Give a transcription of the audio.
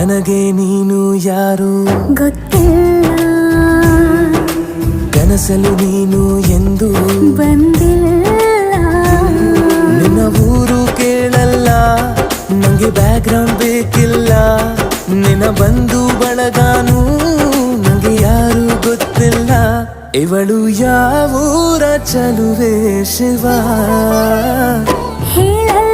ನನಗೆ ನೀನು ಯಾರು ಗೊತ್ತಿಲ್ಲ, ಕನಸಲು ನೀನು ಎಂದು ಬಂದಿಲ್ಲ. ನಿನ್ನ ಊರು ಕೇಳಲ್ಲ, ನಂಗೆ ಬ್ಯಾಕ್ಗ್ರೌಂಡ್ ಬೇಕಿಲ್ಲ. ನಿನ್ನ ಬಂಧು ಬಳಗಾನು ನಂಗೆ ಯಾರು ಗೊತ್ತಿಲ್ಲ. ಇವಳು ಯಾವೂರ ಚಲುವೆ ಶಿವ ಹೇಳಲ್ಲ